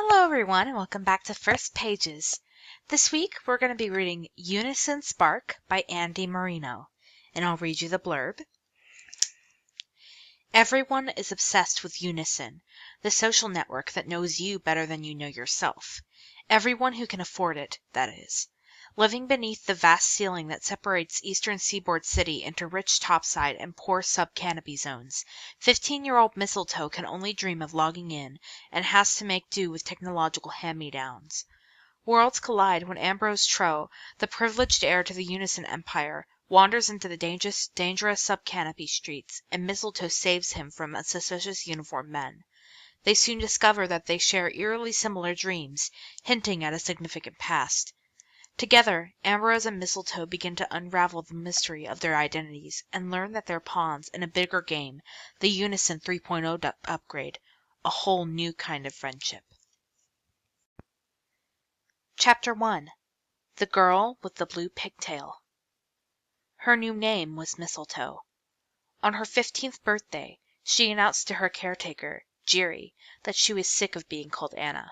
Hello everyone and welcome back to First Pages. This week we're going to be reading Unison Spark by Andy Marino, and I'll read you the blurb. Everyone is obsessed with Unison, the social network that knows you better than you know yourself. Everyone who can afford it, that is. Living beneath the vast ceiling that separates eastern seaboard city into rich topside and poor sub-canopy zones, 15-year-old Mistletoe can only dream of logging in and has to make do with technological hand-me-downs. Worlds collide when Ambrose Trow, the privileged heir to the Unison empire, wanders into the dangerous sub-canopy streets, and Mistletoe saves him from suspicious uniformed men. They soon discover that they share eerily similar dreams, hinting at a significant past. Together, Ambrose and Mistletoe begin to unravel the mystery of their identities and learn that they're pawns in a bigger game, the Unison 3.0 upgrade, a whole new kind of friendship. Chapter 1. The Girl with the Blue Pigtail. Her new name was Mistletoe. On her 15th birthday, she announced to her caretaker, Jerry, that she was sick of being called Anna.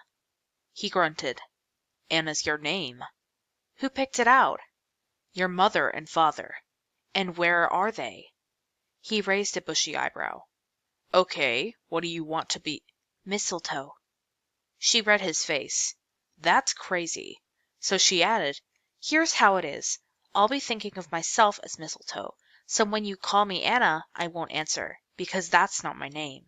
He grunted. "Anna's your name." "Who picked it out?" "Your mother and father." "And where are they?" He raised a bushy eyebrow. "Okay, what do you want to be?" "Mistletoe." She read his face. "That's crazy." So she added, "Here's how it is. I'll be thinking of myself as Mistletoe, so when you call me Anna, I won't answer, because that's not my name."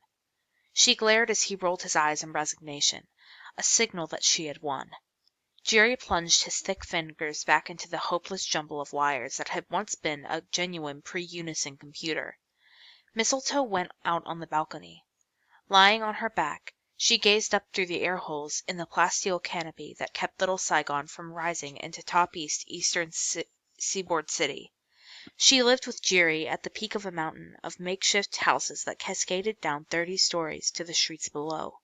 She glared as he rolled his eyes in resignation, a signal that she had won. Jerry plunged his thick fingers back into the hopeless jumble of wires that had once been a genuine pre-Unison computer. Mistletoe went out on the balcony. Lying on her back, she gazed up through the air holes in the plasteel canopy that kept little Saigon from rising into eastern seaboard city. She lived with Jerry at the peak of a mountain of makeshift houses that cascaded down 30 stories to the streets below.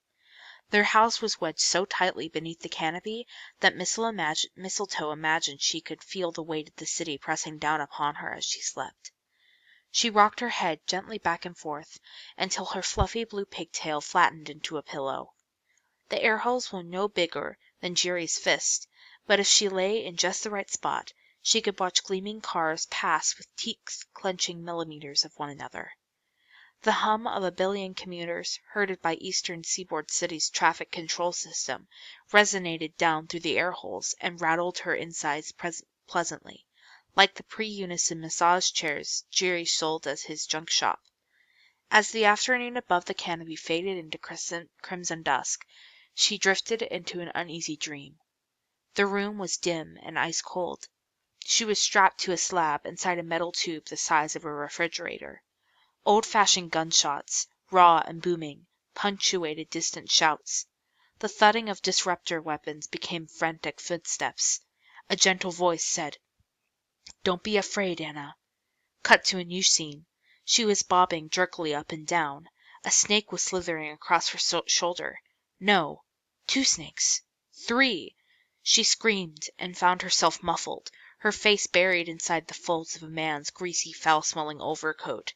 Their house was wedged so tightly beneath the canopy that Mistletoe imagined she could feel the weight of the city pressing down upon her as she slept. She rocked her head gently back and forth until her fluffy blue pigtail flattened into a pillow. The air holes were no bigger than Jerry's fist, but if she lay in just the right spot, she could watch gleaming cars pass with teeth clenching millimeters of one another. The hum of a billion commuters, herded by eastern seaboard city's traffic control system, resonated down through the air holes and rattled her insides pleasantly, like the pre-Unison massage chairs Jerry sold as his junk shop. As the afternoon above the canopy faded into crimson dusk, she drifted into an uneasy dream. The room was dim and ice-cold. She was strapped to a slab inside a metal tube the size of a refrigerator. Old-fashioned gunshots, raw and booming, punctuated distant shouts. The thudding of disruptor weapons became frantic footsteps. A gentle voice said, "Don't be afraid, Anna." Cut to a new scene. She was bobbing jerkily up and down. A snake was slithering across her shoulder. No, 2 snakes. 3. She screamed and found herself muffled, her face buried inside the folds of a man's greasy, foul-smelling overcoat.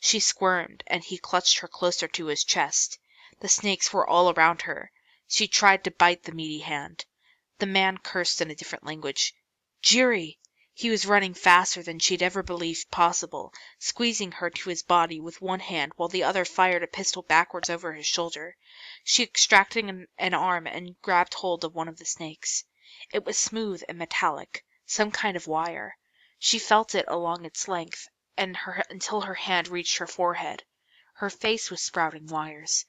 She squirmed, and he clutched her closer to his chest. The snakes were all around her. She tried to bite the meaty hand. The man cursed in a different language. "Jerry!" He was running faster than she'd ever believed possible, squeezing her to his body with one hand while the other fired a pistol backwards over his shoulder. She extracted an arm and grabbed hold of one of the snakes. It was smooth and metallic, some kind of wire. She felt it along its length until her hand reached her forehead. Her face was sprouting wires.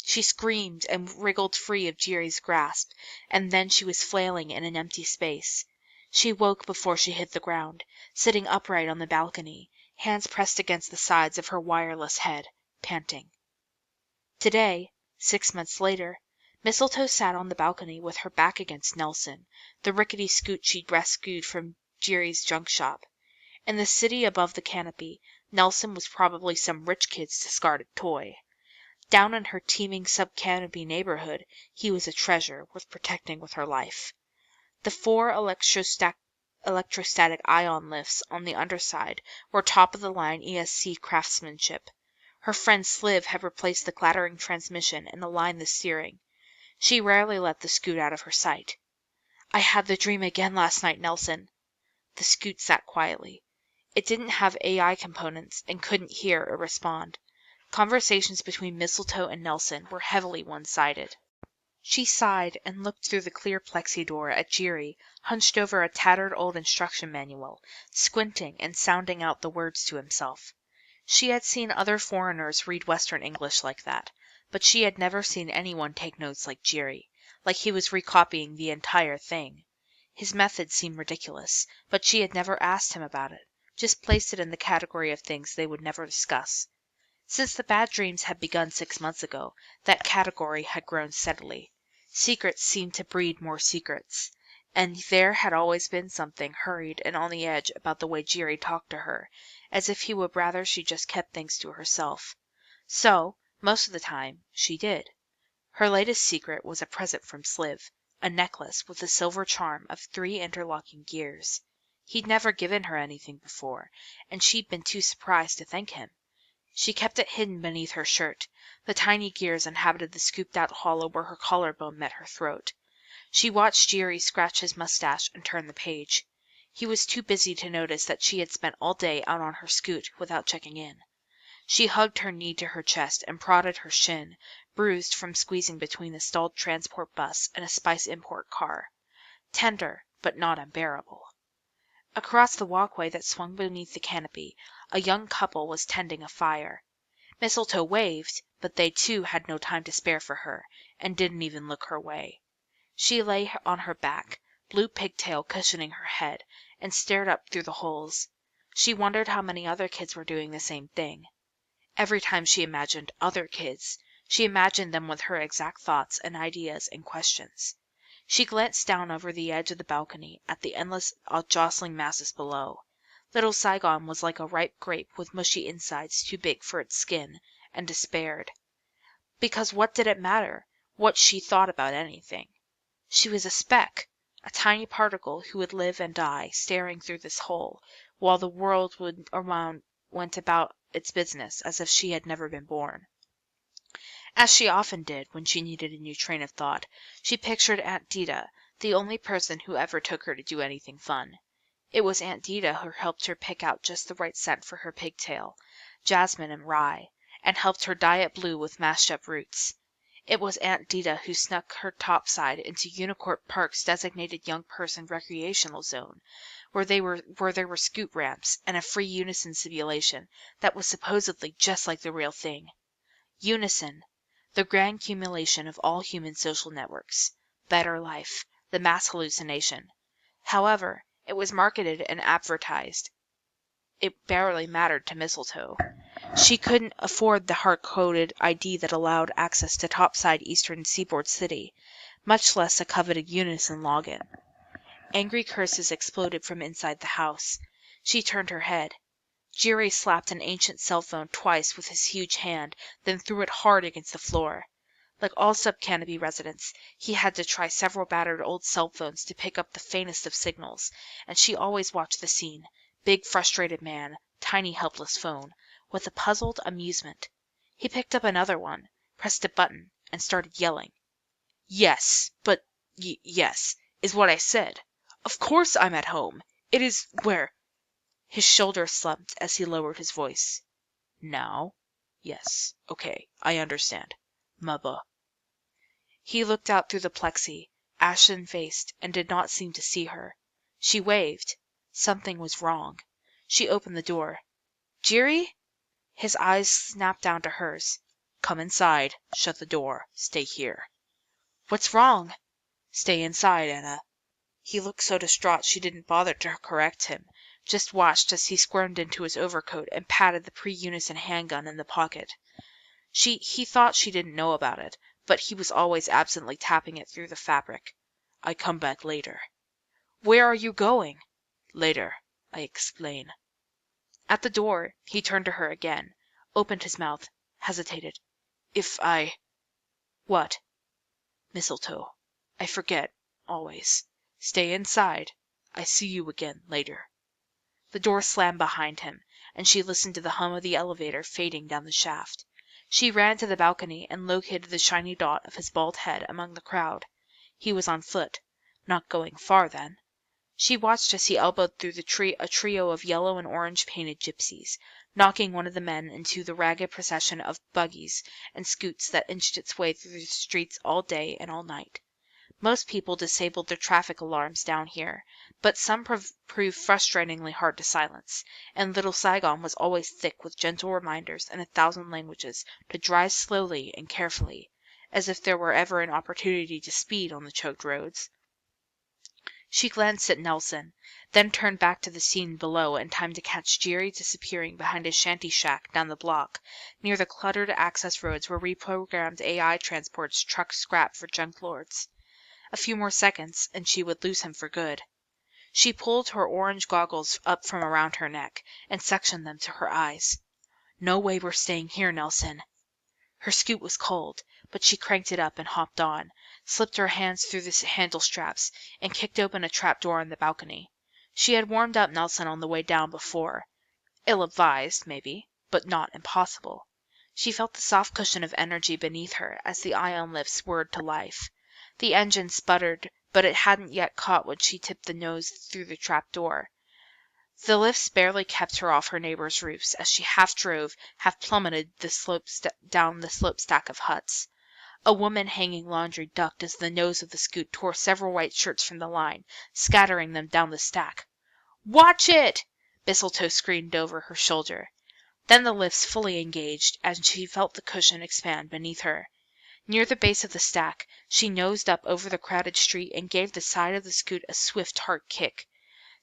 She screamed and wriggled free of Jerry's grasp, and then she was flailing in an empty space. She woke before she hit the ground, sitting upright on the balcony, hands pressed against the sides of her wireless head, panting. Today, 6 months later, Mistletoe sat on the balcony with her back against Nelson, the rickety scoot she'd rescued from Jerry's junk shop. In the city above the canopy, Nelson was probably some rich kid's discarded toy. Down in her teeming sub-canopy neighborhood, he was a treasure worth protecting with her life. The 4 electrostatic ion lifts on the underside were top-of-the-line ESC craftsmanship. Her friend Sliv had replaced the clattering transmission and aligned the steering. She rarely let the scoot out of her sight. "I had the dream again last night, Nelson." The scoot sat quietly. It didn't have AI components and couldn't hear or respond. Conversations between Mistletoe and Nelson were heavily one-sided. She sighed and looked through the clear plexi door at Jiri, hunched over a tattered old instruction manual, squinting and sounding out the words to himself. She had seen other foreigners read Western English like that, but she had never seen anyone take notes like Jiri, like he was recopying the entire thing. His method seemed ridiculous, but she had never asked him about it, just placed it in the category of things they would never discuss. Since the bad dreams had begun 6 months ago, that category had grown steadily. Secrets seemed to breed more secrets, and there had always been something hurried and on the edge about the way Jiri talked to her, as if he would rather she just kept things to herself. So, most of the time, she did. Her latest secret was a present from Sliv, a necklace with a silver charm of 3 interlocking gears. He'd never given her anything before, and she'd been too surprised to thank him. She kept it hidden beneath her shirt. The tiny gears inhabited the scooped-out hollow where her collarbone met her throat. She watched Jiri scratch his mustache and turn the page. He was too busy to notice that she had spent all day out on her scoot without checking in. She hugged her knee to her chest and prodded her shin, bruised from squeezing between the stalled transport bus and a spice import car. Tender, but not unbearable. Across the walkway that swung beneath the canopy, a young couple was tending a fire. Mistletoe waved, but they too had no time to spare for her, and didn't even look her way. She lay on her back, blue pigtail cushioning her head, and stared up through the holes. She wondered how many other kids were doing the same thing. Every time she imagined other kids, she imagined them with her exact thoughts and ideas and questions. She glanced down over the edge of the balcony at the endless, jostling masses below. Little Saigon was like a ripe grape with mushy insides too big for its skin, and despaired. Because what did it matter, what she thought about anything? She was a speck, a tiny particle who would live and die staring through this hole, while the world around went about its business as if she had never been born. As she often did when she needed a new train of thought, she pictured Aunt Dita, the only person who ever took her to do anything fun. It was Aunt Dita who helped her pick out just the right scent for her pigtail, jasmine and rye, and helped her dye it blue with mashed up roots. It was Aunt Dita who snuck her topside into Unicorn Park's designated young person recreational zone, where there were scoot ramps and a free Unison simulation that was supposedly just like the real thing. Unison, the grand cumulation of all human social networks. Better life, the mass hallucination. However, it was marketed and advertised. It barely mattered to Mistletoe. She couldn't afford the hard-coded ID that allowed access to topside Eastern Seaboard City, much less a coveted Unison login. Angry curses exploded from inside the house. She turned her head. Jiri slapped an ancient cell phone twice with his huge hand, then threw it hard against the floor. Like all sub-canopy residents, he had to try several battered old cell phones to pick up the faintest of signals, and she always watched the scene, big frustrated man, tiny helpless phone, with a puzzled amusement. He picked up another one, pressed a button, and started yelling. "Yes, but yes, is what I said. Of course I'm at home. It is where—" His shoulders slumped as he lowered his voice. "Now? Yes. Okay, I understand. Mother." He looked out through the plexi, ashen-faced, and did not seem to see her. She waved. Something was wrong. She opened the door. "Jiri?" His eyes snapped down to hers. "Come inside. Shut the door. Stay here." "What's wrong?" "Stay inside, Anna." He looked so distraught she didn't bother to correct him, just watched as he squirmed into his overcoat and patted the pre-Unison handgun in the pocket. He thought she didn't know about it, but he was always absently tapping it through the fabric. "I come back later." "Where are you going?" "Later. I explain." At the door, he turned to her again, opened his mouth, hesitated. "If I—" "What?" "Mistletoe. I forget, always. Stay inside. I see you again later." The door slammed behind him, and she listened to the hum of the elevator fading down the shaft. She ran to the balcony and located the shiny dot of his bald head among the crowd. He was on foot. Not going far, then. She watched as he elbowed through a trio of yellow and orange painted gypsies, knocking one of the men into the ragged procession of buggies and scoots that inched its way through the streets all day and all night. Most people disabled their traffic alarms down here, but some proved frustratingly hard to silence, and Little Saigon was always thick with gentle reminders in 1,000 languages to drive slowly and carefully, as if there were ever an opportunity to speed on the choked roads. She glanced at Nelson, then turned back to the scene below in time to catch Jerry disappearing behind a shanty shack down the block, near the cluttered access roads where reprogrammed AI transports truck scrap for junk lords. A few more seconds, and she would lose him for good. She pulled her orange goggles up from around her neck and suctioned them to her eyes. "No way we're staying here, Nelson." Her scoot was cold, but she cranked it up and hopped on, slipped her hands through the handle straps, and kicked open a trap door on the balcony. She had warmed up Nelson on the way down before. Ill-advised, maybe, but not impossible. She felt the soft cushion of energy beneath her as the ion lifts whirred to life. The engine sputtered, but it hadn't yet caught when she tipped the nose through the trap door. The lifts barely kept her off her neighbors' roofs as she half drove, half plummeted down the slope stack of huts. A woman hanging laundry ducked as the nose of the scoot tore several white shirts from the line, scattering them down the stack. "Watch it!" Mistletoe screamed over her shoulder. Then the lifts fully engaged, and she felt the cushion expand beneath her. Near the base of the stack, she nosed up over the crowded street and gave the side of the scoot a swift, hard kick.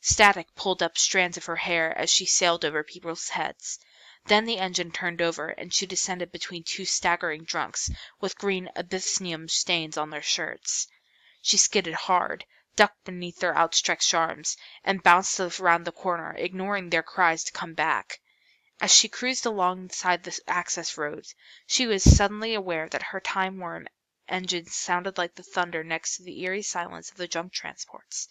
Static pulled up strands of her hair as she sailed over people's heads. Then the engine turned over, and she descended between two staggering drunks with green abyssinium stains on their shirts. She skidded hard, ducked beneath their outstretched arms, and bounced around the corner, ignoring their cries to come back. As she cruised alongside the access roads, she was suddenly aware that her time-worn engines sounded like the thunder next to the eerie silence of the junk transports.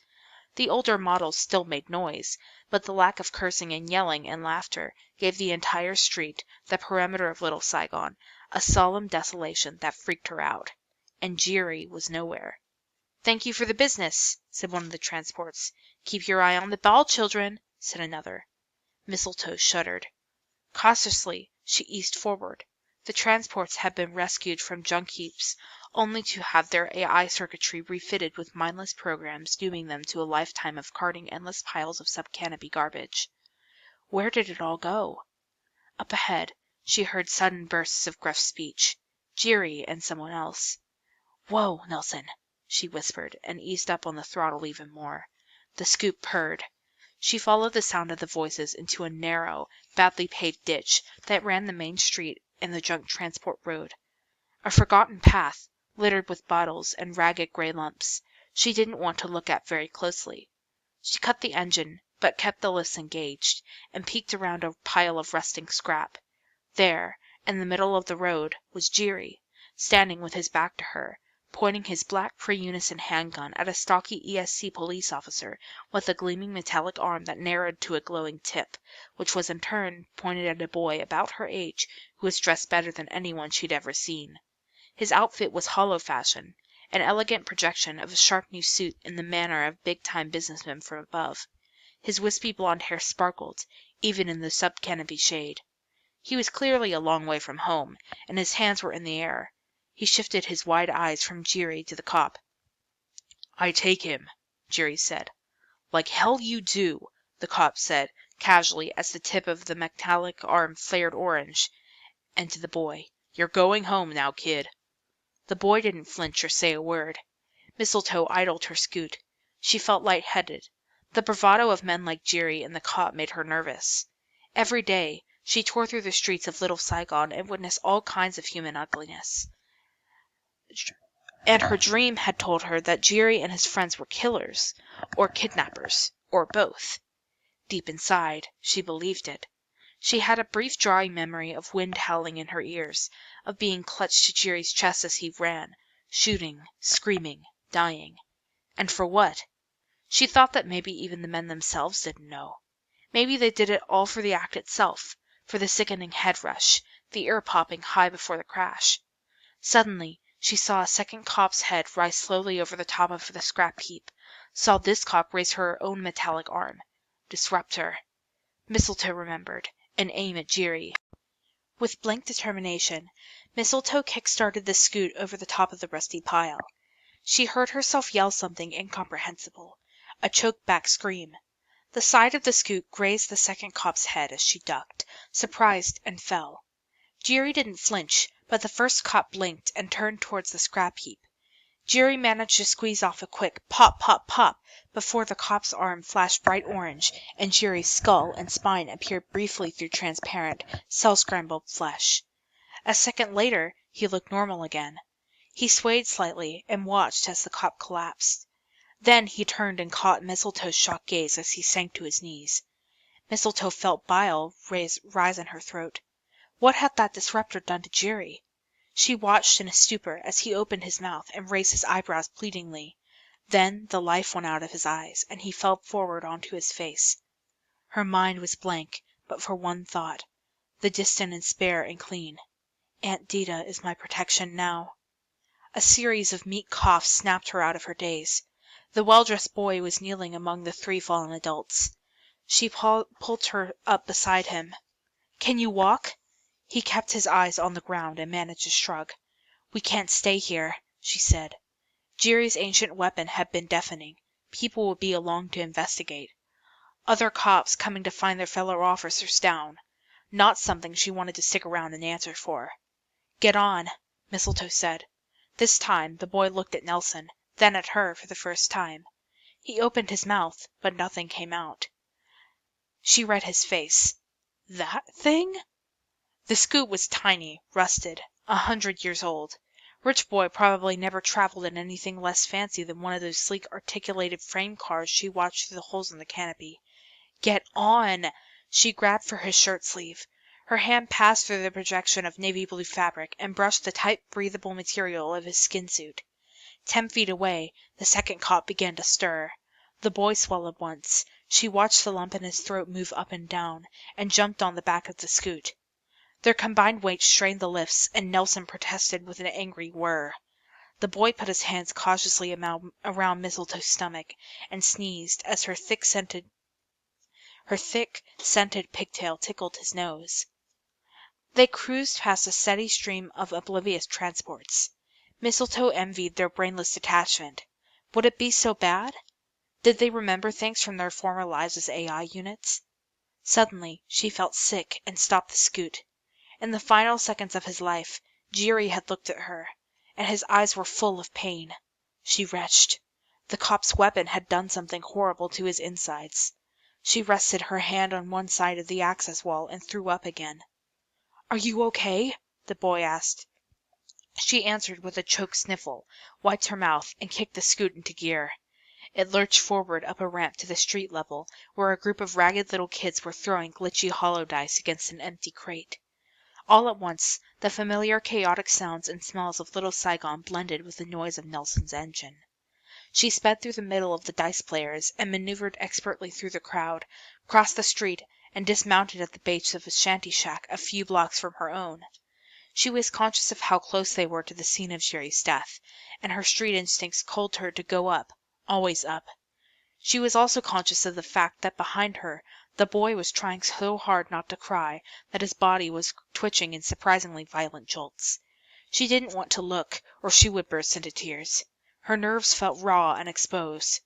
The older models still made noise, but the lack of cursing and yelling and laughter gave the entire street, the perimeter of Little Saigon, a solemn desolation that freaked her out. And Jerry was nowhere. "Thank you for the business," said one of the transports. "Keep your eye on the ball, children," said another. Mistletoe shuddered. Cautiously, she eased forward. The transports had been rescued from junk heaps, only to have their AI circuitry refitted with mindless programs dooming them to a lifetime of carting endless piles of sub-canopy garbage. Where did it all go? Up ahead, she heard sudden bursts of gruff speech. Jerry and someone else. "Whoa, Nelson," she whispered, and eased up on the throttle even more. The scoot purred. She followed the sound of the voices into a narrow, badly paved ditch that ran the main street and the junk transport road. A forgotten path, littered with bottles and ragged gray lumps, she didn't want to look at very closely. She cut the engine, but kept the lifts engaged, and peeked around a pile of rusting scrap. There, in the middle of the road, was Jerry, standing with his back to her, pointing his black pre-Unison handgun at a stocky ESC police officer with a gleaming metallic arm that narrowed to a glowing tip, which was in turn pointed at a boy about her age who was dressed better than anyone she'd ever seen. His outfit was hollow fashion, an elegant projection of a sharp new suit in the manner of big-time businessmen from above. His wispy blonde hair sparkled, even in the sub-canopy shade. He was clearly a long way from home, and his hands were in the air. He shifted his wide eyes from Jerry to the cop. "I take him," Jerry said. "Like hell you do," the cop said, casually, as the tip of the metallic arm flared orange, and to the boy, "You're going home now, kid." The boy didn't flinch or say a word. Mistletoe idled her scoot. She felt lightheaded. The bravado of men like Jerry and the cop made her nervous. Every day, she tore through the streets of Little Saigon and witnessed all kinds of human ugliness. And her dream had told her that Jerry and his friends were killers, or kidnappers, or both. Deep inside, she believed it. She had a brief drawing memory of wind howling in her ears, of being clutched to Jerry's chest as he ran, shooting, screaming, dying. And for what? She thought that maybe even the men themselves didn't know. Maybe they did it all for the act itself, for the sickening head rush, the ear popping high before the crash. Suddenly, she saw a second cop's head rise slowly over the top of the scrap heap, saw this cop raise her own metallic arm. Disrupt her. Mistletoe remembered, and aim at Jiri. With blank determination, Mistletoe kick-started the scoot over the top of the rusty pile. She heard herself yell something incomprehensible, a choked-back scream. The side of the scoot grazed the second cop's head as she ducked, surprised, and fell. Jiri didn't flinch, but the first cop blinked and turned towards the scrap heap. Jiri managed to squeeze off a quick pop, pop, pop before the cop's arm flashed bright orange and Jiri's skull and spine appeared briefly through transparent, cell-scrambled flesh. A second later, he looked normal again. He swayed slightly and watched as the cop collapsed. Then he turned and caught Mistletoe's shocked gaze as he sank to his knees. Mistletoe felt bile rise in her throat. What had that disruptor done to Jiri? She watched in a stupor as he opened his mouth and raised his eyebrows pleadingly. Then the life went out of his eyes, and he fell forward onto his face. Her mind was blank, but for one thought, the distant and spare and clean. Aunt Dita is my protection now. A series of meek coughs snapped her out of her daze. The well-dressed boy was kneeling among the 3 fallen adults. She pulled her up beside him. "Can you walk?" He kept his eyes on the ground and managed a shrug. "We can't stay here," she said. Jiri's ancient weapon had been deafening. People would be along to investigate. Other cops coming to find their fellow officers down. Not something she wanted to stick around and answer for. "Get on," Mistletoe said. This time the boy looked at Nelson, then at her for the first time. He opened his mouth, but nothing came out. She read his face. That thing? The scoot was tiny, rusted, 100 years old. Rich boy probably never traveled in anything less fancy than one of those sleek articulated frame cars she watched through the holes in the canopy. "Get on!" She grabbed for his shirt sleeve. Her hand passed through the projection of navy blue fabric and brushed the tight, breathable material of his skin suit. 10 feet away, the second cop began to stir. The boy swallowed once. She watched the lump in his throat move up and down, and jumped on the back of the scoot. Their combined weight strained the lifts, and Nelson protested with an angry whir. The boy put his hands cautiously around Mistletoe's stomach, and sneezed as her thick, scented pigtail tickled his nose. They cruised past a steady stream of oblivious transports. Mistletoe envied their brainless detachment. Would it be so bad? Did they remember things from their former lives as AI units? Suddenly, she felt sick and stopped the scoot. In the final seconds of his life, Jiri had looked at her, and his eyes were full of pain. She retched. The cop's weapon had done something horrible to his insides. She rested her hand on one side of the access wall and threw up again. "Are you okay?" the boy asked. She answered with a choked sniffle, wiped her mouth, and kicked the scoot into gear. It lurched forward up a ramp to the street level, where a group of ragged little kids were throwing glitchy hollow dice against an empty crate. All at once, the familiar chaotic sounds and smells of little Saigon blended with the noise of Nelson's engine. She sped through the middle of the dice players and maneuvered expertly through the crowd, crossed the street, and dismounted at the base of a shanty shack a few blocks from her own. She was conscious of how close they were to the scene of Jiri's death, and her street instincts told her to go up, always up. She was also conscious of the fact that behind her, the boy was trying so hard not to cry that his body was twitching in surprisingly violent jolts. She didn't want to look, or she would burst into tears. Her nerves felt raw and exposed.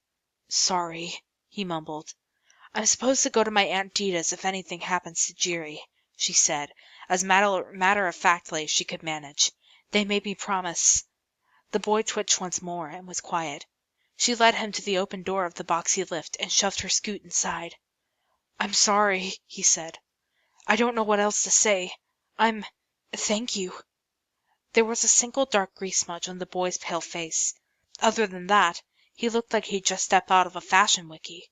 "Sorry," he mumbled. "I'm supposed to go to my Aunt Dita's if anything happens to Jiri," she said, as matter-of-factly as she could manage. "They made me promise." The boy twitched once more and was quiet. She led him to the open door of the boxy lift and shoved her scoot inside. "I'm sorry," he said. "I don't know what else to say. Thank you." There was a single dark grease smudge on the boy's pale face. Other than that, he looked like he'd just stepped out of a fashion wiki.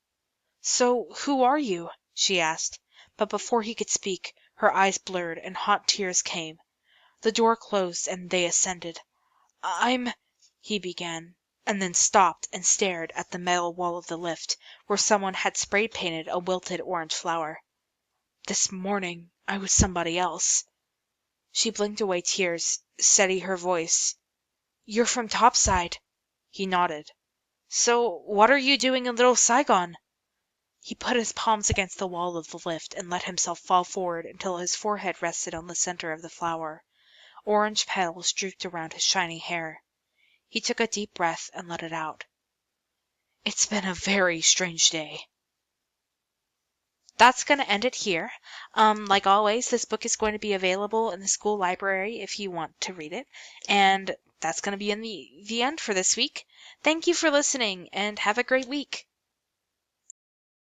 "So, who are you?" she asked, but before he could speak, her eyes blurred and hot tears came. The door closed and they ascended. "I'm—" he began, and then stopped and stared at the metal wall of the lift, where someone had spray-painted a wilted orange flower. "This morning I was somebody else." She blinked away tears, steadied her voice. "You're from Topside." He nodded. "So what are you doing in Little Saigon?" He put his palms against the wall of the lift and let himself fall forward until his forehead rested on the center of the flower. Orange petals drooped around his shiny hair. He took a deep breath and let it out. "It's been a very strange day." That's going to end it here. Like always, this book is going to be available in the school library if you want to read it. And that's going to be in the end for this week. Thank you for listening and have a great week.